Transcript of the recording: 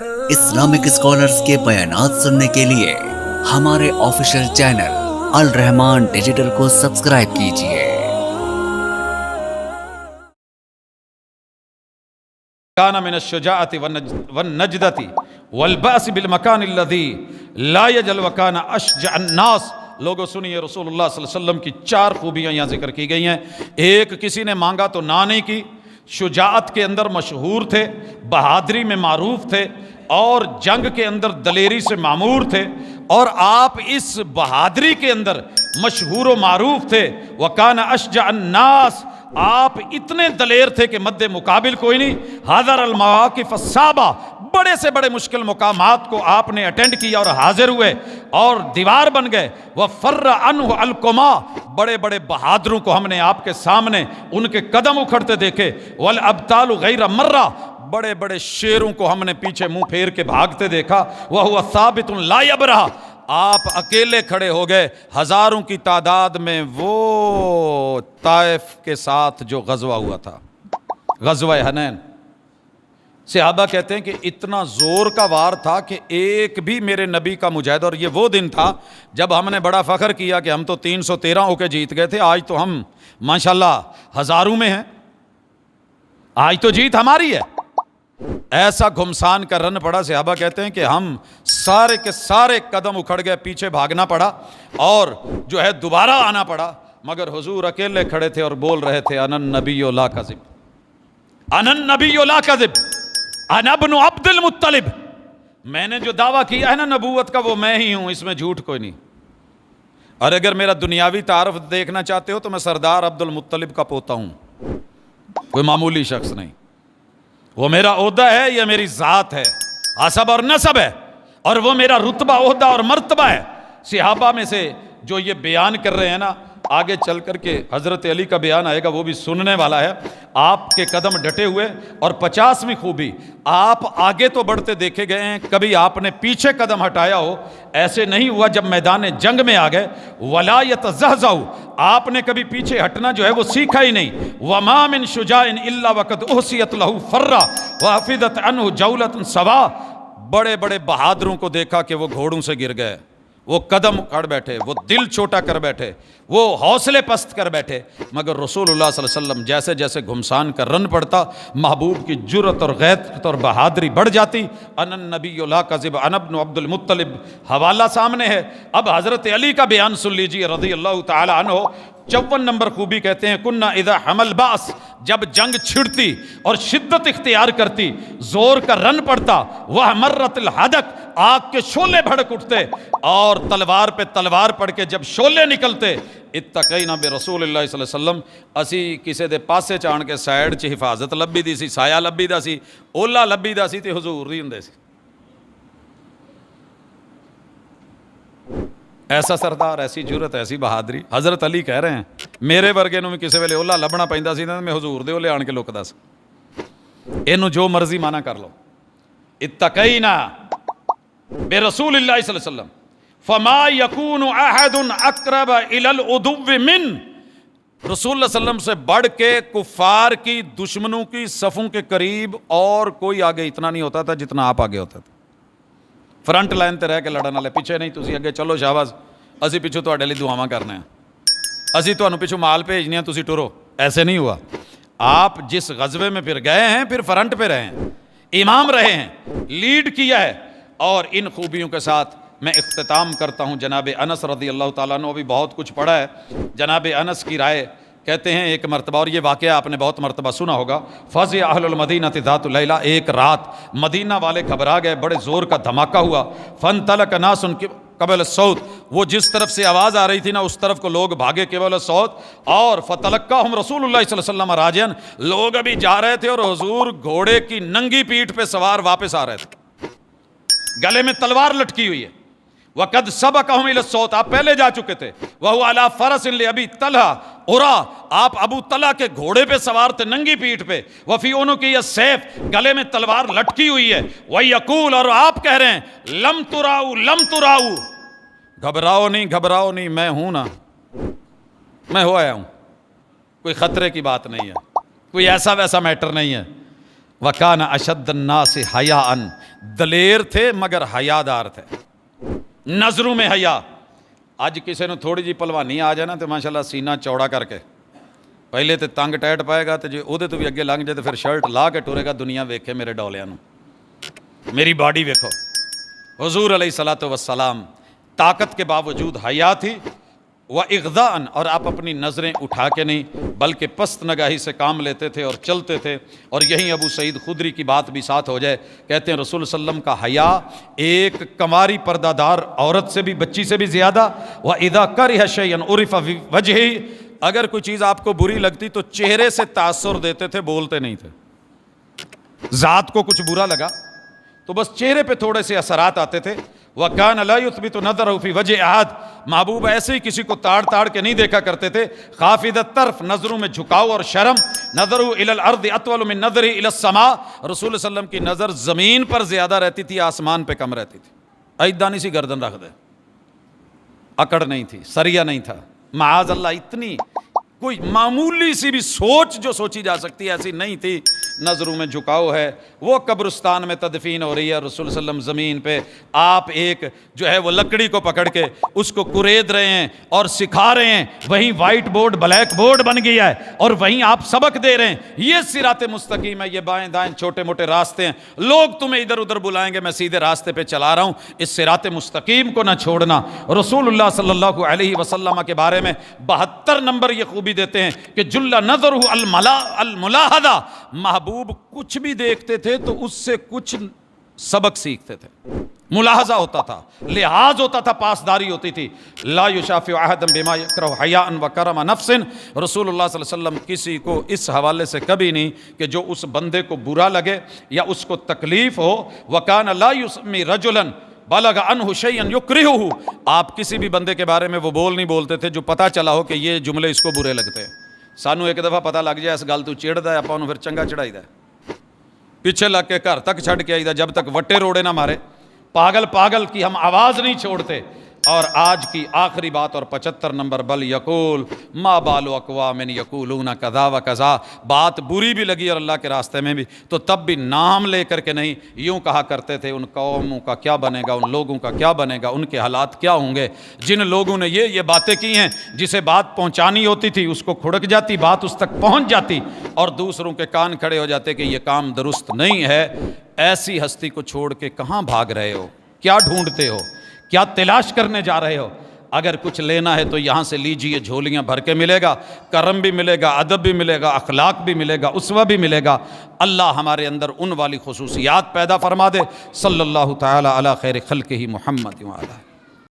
Islamic scholars کے بیانات سننے کے لیے ہمارے آفیشیل چینل الرحمان ڈیجیٹل کو سبسکرائب کیجیے۔ كان من الشجاعة والنجدة والبأس بالمكان الذي لا يجل وكان أشجع الناس۔ لوگوں سنیے، رسول اللہ صلی اللہ علیہ وسلم کی 4 خوبیاں یہاں ذکر کی گئی ہیں۔ ایک، کسی نے مانگا تو نہ نہیں کی، شجاعت کے اندر مشہور تھے، بہادری میں معروف تھے، اور جنگ کے اندر دلیری سے معمور تھے، اور آپ اس بہادری کے اندر مشہور و معروف تھے۔ وَكَانَ أَشْجَعَ النَّاسِ، آپ اتنے دلیر تھے کہ مد مقابل کوئی نہیں۔ حاضر المواقف الصعبہ، بڑے سے بڑے مشکل مقامات کو آپ نے اٹینڈ کیا اور حاضر ہوئے اور دیوار بن گئے۔ وَفَرَّ عَنْهُ الْقُمَا، بڑے بڑے بہادروں کو ہم نے آپ کے سامنے ان کے قدم اکھڑتے دیکھے۔ وَالْأَبْطَالُ غَيْرَ مَرَّةٍ، بڑے بڑے شیروں کو ہم نے پیچھے منہ پھیر کے بھاگتے دیکھا۔ وَهُوَ ثَابِتٌ لَا يَبْرَحُ، آپ اکیلے کھڑے ہو گئے ہزاروں کی تعداد میں وہ طائف کے ساتھ جو غزوہ ہوا تھا، غزوہ حنین۔ صحابہ کہتے ہیں کہ اتنا زور کا وار تھا کہ ایک بھی میرے نبی کا مجاہد، اور یہ وہ دن تھا جب ہم نے بڑا فخر کیا کہ ہم تو 313 ہو کے جیت گئے تھے، آج تو ہم ماشاءاللہ ہزاروں میں ہیں، آج تو جیت ہماری ہے۔ ایسا گھمسان کا رن پڑا، صحابہ کہتے ہیں کہ ہم سارے کے سارے قدم اکھڑ گئے، پیچھے بھاگنا پڑا اور جو ہے دوبارہ آنا پڑا، مگر حضور اکیلے کھڑے تھے اور بول رہے تھے انا النبی لا کذب، انا النبی لا کذب، انا ابن عبد المطلب، میں نے جو دعویٰ کیا ہے نا نبوت کا وہ میں ہی ہوں، اس میں جھوٹ کوئی نہیں۔ اور اگر میرا دنیاوی تعارف دیکھنا چاہتے ہو تو میں سردار عبد المطلب کا پوتا ہوں، کوئی معمولی شخص نہیں۔ وہ میرا عہدہ ہے، یہ میری ذات ہے، حسب اور نسب ہے، اور وہ میرا رتبہ، عہدہ اور مرتبہ ہے۔ صحابہ میں سے جو یہ بیان کر رہے ہیں نا، آگے چل کر کے حضرت علی کا بیان آئے گا، وہ بھی سننے والا ہے۔ آپ کے قدم ڈٹے ہوئے، اور 50ویں خوبی، آپ آگے تو بڑھتے دیکھے گئے ہیں، کبھی آپ نے پیچھے قدم ہٹایا ہو ایسے نہیں ہوا جب میدان جنگ میں آ گئے۔ وَلَا يَتَزَحْزَحُ، آپ نے کبھی پیچھے ہٹنا جو ہے وہ سیکھا ہی نہیں۔ وَمَا مِن شُجَاعٍ إِلَّا وَقَدْ أُحْصِيَتْ لَهُ فَرَّةٌ وَحَفِظَتْ عَنْهُ جَوْلَةٌ سَوَاءٌ، بڑے بڑے بہادروں کو دیکھا کہ وہ گھوڑوں سے گر گئے، وہ قدم اکھڑ بیٹھے، وہ دل چھوٹا کر بیٹھے، وہ حوصلے پست کر بیٹھے، مگر رسول اللہ صلی اللہ علیہ وسلم جیسے جیسے گھمسان کا رن پڑتا، محبوب کی جرت اور غیرت اور بہادری بڑھ جاتی۔ انا النبی لا کذب، انا ابن عبد المطلب، حوالہ سامنے ہے۔ اب حضرت علی کا بیان سن لیجیے رضی اللہ تعالی عنہ۔ 54 نمبر خوبی کہتے ہیں کننا اذا حمل باس، جب جنگ چھڑتی اور شدت اختیار کرتی، زور کا رن پڑتا، وہ مرت الحدق، آگ کے شعلے بھڑک اٹھتے، اور تلوار پہ تلوار پڑ کے جب شعلے نکلتے، اتقینا برسول اللہ صلی اللہ علیہ وسلم، اسی کسے دے پاسے چان کے سائیڈ چ حفاظت لبی دی سی، سایہ لبی دا سی، اولا لبی دا سی تے حضور نہیں ہوندے سی۔ ایسا سردار، ایسی جرت، ایسی بہادری۔ حضرت علی کہہ رہے ہیں میرے ورگے نو بھی کسی ویلے اولا لبنا پیندا سی تے میں حضور دے اولے آن کے لکدا سی۔ اینو جو مرضی مانا کر لو۔ اتقینا برسول اللہ صلی اللہ علیہ وسلم فما یکون احد اقرب الی العدو من، رسول اللہ صلی اللہ علیہ وسلم سے بڑھ کے کفار کی، دشمنوں کی صفوں کے قریب اور کوئی آگے اتنا نہیں ہوتا تھا جتنا آپ آگے ہوتا تھا۔ فرنٹ لائن تے رہ کے لڑن والے، پیچھے نہیں، تسی اگے چلو شہباز، اسی پیچھے تواڈے لئی دعاواں کرنے ہیں، اسی تانوں پیچھے مال بھیجنے ہیں، تسی ٹرو۔ ایسے نہیں ہوا۔ آپ جس غزوے میں پھر گئے ہیں، پھر فرنٹ پہ رہے ہیں، امام رہے ہیں، لیڈ کیا ہے۔ اور ان خوبیوں کے ساتھ میں اختتام کرتا ہوں۔ جناب انس رضی اللہ تعالیٰ عنہ بھی بہت کچھ پڑھا ہے۔ جناب انس کی رائے کہتے ہیں ایک مرتبہ، اور یہ واقعہ آپ نے بہت مرتبہ سنا ہوگا، فَزِعَ أَهْلُ الْمَدِينَةِ ذَاتُ اللَّيْلَةِ، ایک رات مدینہ والے گھبرا گئے، بڑے زور کا دھماکہ ہوا۔ فَانْطَلَقَ نَاسٌ قبل الصوت، وہ جس طرف سے آواز آ رہی تھی نا اس طرف کو لوگ بھاگے قبل الصوت، اور فَتَلَقَّاهُمْ رسول اللہ صلی اللہ علیہ وسلم راجعاً، لوگ ابھی جا رہے تھے اور حضور گھوڑے کی ننگی پیٹھ پہ سوار واپس آ رہے تھے، گلے میں تلوار لٹکی ہوئی ہے۔ وَقَدْ سَبَقَهُمْ إِلَى الصَّوْتِ، آپ پہلے جا چکے تھے۔ وَهُوَ عَلَى فَرَسٍ لِأَبِي طَلْحَةَ عُرَىٰ، آپ ابو طلحہ کے گھوڑے پہ سوار تھے ننگی پیٹھ پہ۔ وَفِي عُنُقِهِ السَّيْفُ، گلے میں تلوار لٹکی ہوئی ہے۔ وَيَقُولُ، اور آپ کہہ رہے ہیں لَمْ تُرَاؤ لَمْ تُرَاؤ، گھبراؤ نہیں گھبراؤ نہیں، میں ہوں نا، میں ہو آیا ہوں، کوئی خطرے کی بات نہیں ہے، کوئی ایسا ویسا میٹر نہیں ہے۔ وکان اشد الناس حیاء، دلیر تھے مگر حیادار تھے، نظروں میں حیا۔ اج کسی نے تھوڑی جی پلوانی آ جائے نا تو ماشاءاللہ سینہ چوڑا کر کے پہلے تو تنگ ٹائٹ پائے گا، تو جی وہ تو بھی اگے لنگ جائے تو پھر شرٹ لا کے ٹورے گا، دنیا ویکھے میرے ڈولیاں نو، میری باڈی ویکھو۔ حضور علیہ الصلوۃ والسلام طاقت کے باوجود حیا تھی، وَإِغْضَاءً، اور آپ اپنی نظریں اٹھا کے نہیں بلکہ پست نگاہی سے کام لیتے تھے اور چلتے تھے۔ اور یہیں ابو سعید خدری کی بات بھی ساتھ ہو جائے، کہتے ہیں رسول صلی اللہ علیہ وسلم کا حیا ایک کنواری پردہ دار عورت سے بھی، بچی سے بھی زیادہ۔ وَإِذَا كَرِهَ شَيْئًا عُرِفَ فِي وَجْهِهِ، اگر کوئی چیز آپ کو بری لگتی تو چہرے سے تاثر دیتے تھے، بولتے نہیں تھے۔ ذات کو کچھ برا لگا تو بس چہرے پہ تھوڑے سے اثرات آتے تھے۔ وَكَانَ لَا يُثْبِتُ نَظَرَهُ فِي وَجْهِ أَحَدٍ، محبوب ایسے ہی کسی کو تاڑ کے نہیں دیکھا کرتے تھے۔ خافض الطرف، نظروں میں جھکاؤ اور شرم۔ نظرُهُ إِلَى الْأَرْضِ أَطْوَلُ مِن نَظَرِهِ إِلَى السَّمَاءِ، رسول صلی اللہ علیہ وسلم کی نظر زمین پر زیادہ رہتی تھی، آسمان پہ کم رہتی تھی۔ ایدانی سی گردن رکھ دے، اکڑ نہیں تھی، سریا نہیں تھا، معاذ اللہ اتنی کوئی معمولی سی بھی سوچ جو سوچی جا سکتی ہے ایسی نہیں تھی۔ نظروں میں جھکاؤ ہے، وہ قبرستان میں تدفین ہو رہی ہے، رسول صلی اللہ علیہ وسلم زمین پہ، آپ ایک جو ہے وہ لکڑی کو پکڑ کے اس کو کرید رہے ہیں اور سکھا رہے ہیں، وہیں وائٹ بورڈ بلیک بورڈ بن گیا ہے اور وہیں آپ سبق دے رہے ہیں، یہ صراط مستقیم ہے، یہ بائیں دائیں چھوٹے موٹے راستے ہیں، لوگ تمہیں ادھر ادھر بلائیں گے، میں سیدھے راستے پہ چلا رہا ہوں، اس صراط مستقیم کو نہ چھوڑنا۔ رسول اللہ صلی اللہ علیہ وسلم کے بارے میں 72 نمبر یہ خوبی دیتے ہیں کہ جل نظرہ الملاحظہ، محبوب کچھ بھی دیکھتے تھے تو اس سے کچھ سبق سیکھتے تھے، ملاحظہ ہوتا تھا، لحاظ ہوتا تھا، پاسداری ہوتی تھی۔ لا یشافع احدا بما یکرہ حیاء وکرم نفس، رسول اللہ صلی اللہ علیہ وسلم کسی کو اس حوالے سے کبھی نہیں کہ جو اس بندے کو برا لگے یا اس کو تکلیف ہو۔ وکان لا یسمی رجلا بلغ عنہ شیئا یکرہہ، آپ کسی بھی بندے کے بارے میں وہ نہیں بولتے تھے جو پتہ چلا ہو کہ یہ جملے اس کو برے لگتے ہیں۔ سانو ایک دفعہ پتہ لگ جائے اس گل تو چڑھدا ہے، اپاں نوں پھر چنگا چڑھائی دا، پیچھے لگ کے گھر تک چھڈ کے آئی دا، جب تک وٹے روڑے نہ مارے، پاگل کی ہم آواز نہیں چھوڑتے۔ اور آج کی آخری بات اور 75 نمبر، بل یقول ما بال اقوام یقولون کذا و کذا، بات بری بھی لگی اور اللہ کے راستے میں بھی تو تب بھی نام لے کر کے نہیں، یوں کہا کرتے تھے ان قوموں کا کیا بنے گا، ان لوگوں کا کیا بنے گا، ان کے حالات کیا ہوں گے جن لوگوں نے یہ باتیں کی ہیں، جسے بات پہنچانی ہوتی تھی اس کو کھڑک جاتی، بات اس تک پہنچ جاتی اور دوسروں کے کان کھڑے ہو جاتے کہ یہ کام درست نہیں ہے۔ ایسی ہستی کو چھوڑ کے کہاں بھاگ رہے ہو، کیا ڈھونڈتے ہو، کیا تلاش کرنے جا رہے ہو؟ اگر کچھ لینا ہے تو یہاں سے لیجئے، جھولیاں بھر کے ملے گا، کرم بھی ملے گا، ادب بھی ملے گا، اخلاق بھی ملے گا، اسوہ بھی ملے گا۔ اللہ ہمارے اندر ان والی خصوصیات پیدا فرما دے۔ صلی اللہ تعالی علی خیر خلقہ محمد وعلی